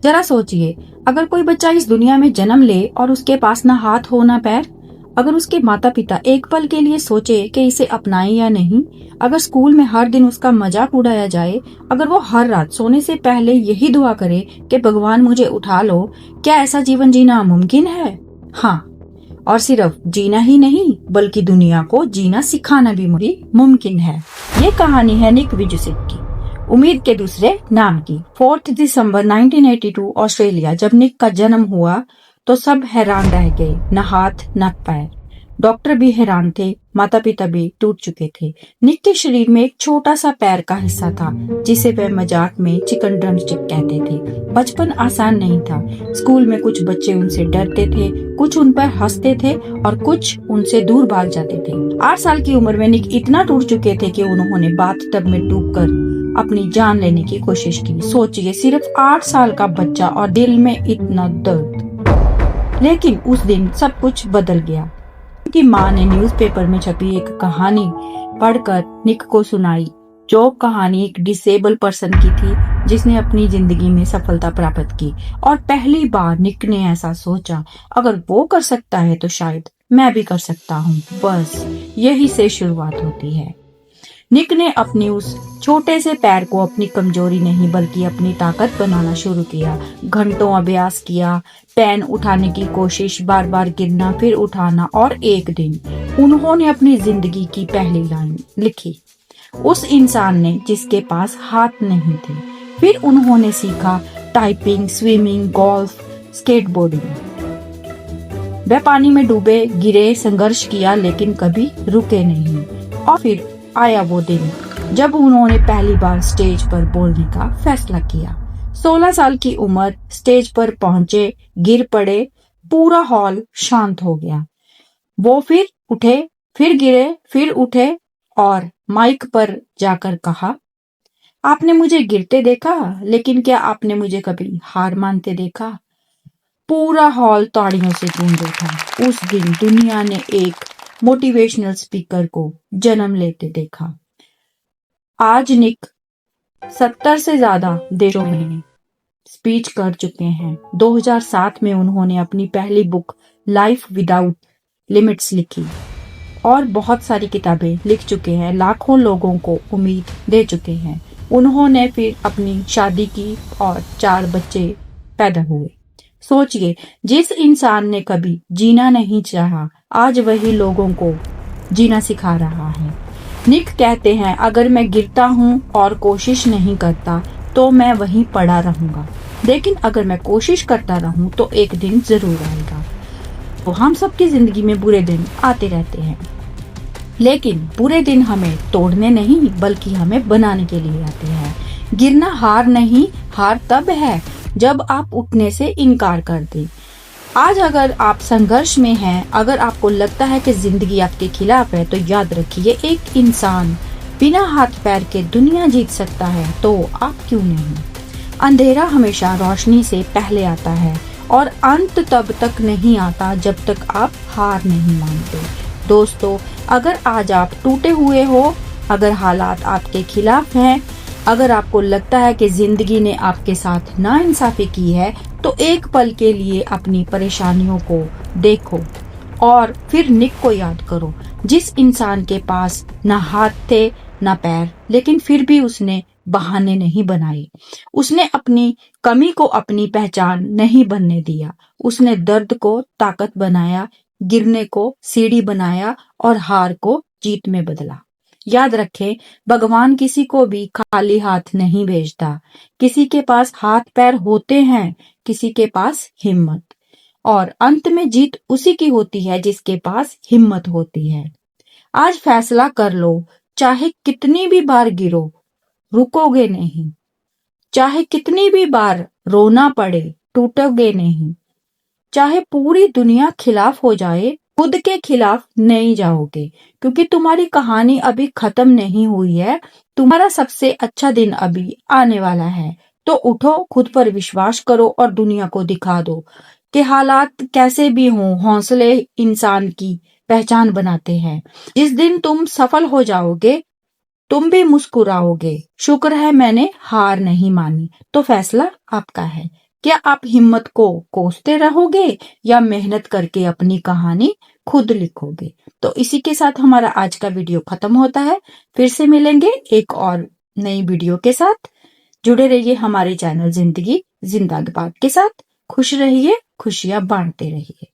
जरा सोचिए, अगर कोई बच्चा इस दुनिया में जन्म ले और उसके पास ना हाथ हो ना पैर, अगर उसके माता पिता एक पल के लिए सोचे कि इसे अपनाएं या नहीं, अगर स्कूल में हर दिन उसका मजाक उड़ाया जाए, अगर वो हर रात सोने से पहले यही दुआ करे कि भगवान मुझे उठा लो, क्या ऐसा जीवन जीना मुमकिन है? हाँ, और सिर्फ जीना ही नहीं बल्कि दुनिया को जीना सिखाना भी मुमकिन है। ये कहानी है निक विजुसिक की, उम्मीद के दूसरे नाम की। 4 दिसंबर 1982 ऑस्ट्रेलिया। जब निक का जन्म हुआ तो सब हैरान रह गए, न हाथ न पैर। डॉक्टर भी हैरान थे, माता पिता भी टूट चुके थे। निक के शरीर में एक छोटा सा पैर का हिस्सा था जिसे वे मजाक में चिकन ड्रमस्टिक कहते थे। बचपन आसान नहीं था। स्कूल में कुछ बच्चे उनसे डरते थे, कुछ उन पर हंसते थे और कुछ उनसे दूर भाग जाते थे। 8 साल की उम्र में निक इतना टूट चुके थे कि उन्होंने बाथटब में डूबकर अपनी जान लेने की कोशिश की। सोचिए, सिर्फ 8 साल का बच्चा और दिल में इतना दर्द। लेकिन उस दिन सब कुछ बदल गया। उनकी माँ ने न्यूज़पेपर में छपी एक कहानी पढ़कर निक को सुनाई। जो कहानी एक डिसेबल पर्सन की थी जिसने अपनी जिंदगी में सफलता प्राप्त की। और पहली बार निक ने ऐसा सोचा, अगर वो कर सकता है तो शायद मैं भी कर सकता हूँ। बस यही से शुरुआत होती है। निक ने अपनी उस छोटे से पैर को अपनी कमजोरी नहीं बल्कि अपनी ताकत बनाना शुरू किया। घंटों अभ्यास किया, पेन उठाने की कोशिश, बार बार गिरना फिर उठाना, और एक दिन उन्होंने अपनी जिंदगी की पहली लाइन लिखी, उस इंसान ने जिसके पास हाथ नहीं थे। फिर उन्होंने सीखा टाइपिंग, स्विमिंग, गोल्फ, स्केटबोर्डिंग। वे पानी में डूबे, गिरे, संघर्ष किया लेकिन कभी रुके नहीं। और फिर आया वो दिन जब उन्होंने पहली बार स्टेज पर बोलने का फैसला किया। 16 साल की उम्र, स्टेज पर पहुंचे, गिर पड़े, पूरा हॉल शांत हो गया। वो फिर उठे, फिर गिरे, फिर उठे और माइक पर जाकर कहा, आपने मुझे गिरते देखा, लेकिन क्या आपने मुझे कभी हार मानते देखा? पूरा हॉल ताड़ियों से गूंज उठा। उस दिन दुनिया ने एक मोटिवेशनल स्पीकर को जन्म लेते देखा। आज निक 70 से ज्यादा देशों में स्पीच कर चुके हैं। 2007 में उन्होंने अपनी पहली बुक लाइफ विदाउट लिमिट्स लिखी और बहुत सारी किताबें लिख चुके हैं। लाखों लोगों को उम्मीद दे चुके हैं। उन्होंने फिर अपनी शादी की और 4 बच्चे पैदा हुए। सोचिए, जिस इंसान ने कभी जीना नहीं चाहा, आज वही लोगों को जीना सिखा रहा है। निक कहते हैं, अगर मैं गिरता हूँ और कोशिश नहीं करता तो मैं वहीं पड़ा रहूंगा, लेकिन अगर मैं कोशिश करता रहूं तो एक दिन जरूर आएगा। तो हम सबकी जिंदगी में बुरे दिन आते रहते हैं, लेकिन बुरे दिन हमें तोड़ने नहीं बल्कि हमें बनाने के लिए आते हैं। गिरना हार नहीं, हार तब है जब आप उठने से इनकार कर दें। आज अगर आप संघर्ष में हैं, अगर आपको लगता है कि जिंदगी आपके खिलाफ है, तो याद रखिए, एक इंसान बिना हाथ पैर के दुनिया जीत सकता है, तो आप क्यों नहीं? अंधेरा हमेशा रोशनी से पहले आता है और अंत तब तक नहीं आता जब तक आप हार नहीं मानते। दोस्तों, अगर आज आप टूटे हुए हो, अगर हालात आपके खिलाफ हैं, अगर आपको लगता है कि जिंदगी ने आपके साथ नाइंसाफी की है, तो एक पल के लिए अपनी परेशानियों को देखो और फिर निक को याद करो, जिस इंसान के पास न हाथ थे न पैर, लेकिन फिर भी उसने बहाने नहीं बनाए। उसने अपनी कमी को अपनी पहचान नहीं बनने दिया। उसने दर्द को ताकत बनाया, गिरने को सीढ़ी बनाया और हार को जीत में बदला। याद रखें, भगवान किसी को भी खाली हाथ नहीं भेजता। किसी के पास हाथ पैर होते हैं, किसी के पास हिम्मत, और अंत में जीत उसी की होती है जिसके पास हिम्मत होती है। आज फैसला कर लो, चाहे कितनी भी बार गिरो, रुकोगे नहीं। चाहे कितनी भी बार रोना पड़े, टूटोगे नहीं। चाहे पूरी दुनिया खिलाफ हो जाए, खुद के खिलाफ नहीं जाओगे, क्योंकि तुम्हारी कहानी अभी खत्म नहीं हुई है। तुम्हारा सबसे अच्छा दिन अभी आने वाला है। तो उठो, खुद पर विश्वास करो और दुनिया को दिखा दो कि हालात कैसे भी हों, हौसले इंसान की पहचान बनाते हैं। जिस दिन तुम सफल हो जाओगे, तुम भी मुस्कुराओगे, शुक्र है मैंने हार नहीं मानी। तो फैसला आपका है। क्या आप हिम्मत को कोसते रहोगे या मेहनत करके अपनी कहानी खुद लिखोगे? तो इसी के साथ हमारा आज का वीडियो खत्म होता है। फिर से मिलेंगे एक और नई वीडियो के साथ। जुड़े रहिए हमारे चैनल जिंदगी जिंदाबाद के साथ। खुश रहिए, खुशियां बांटते रहिए।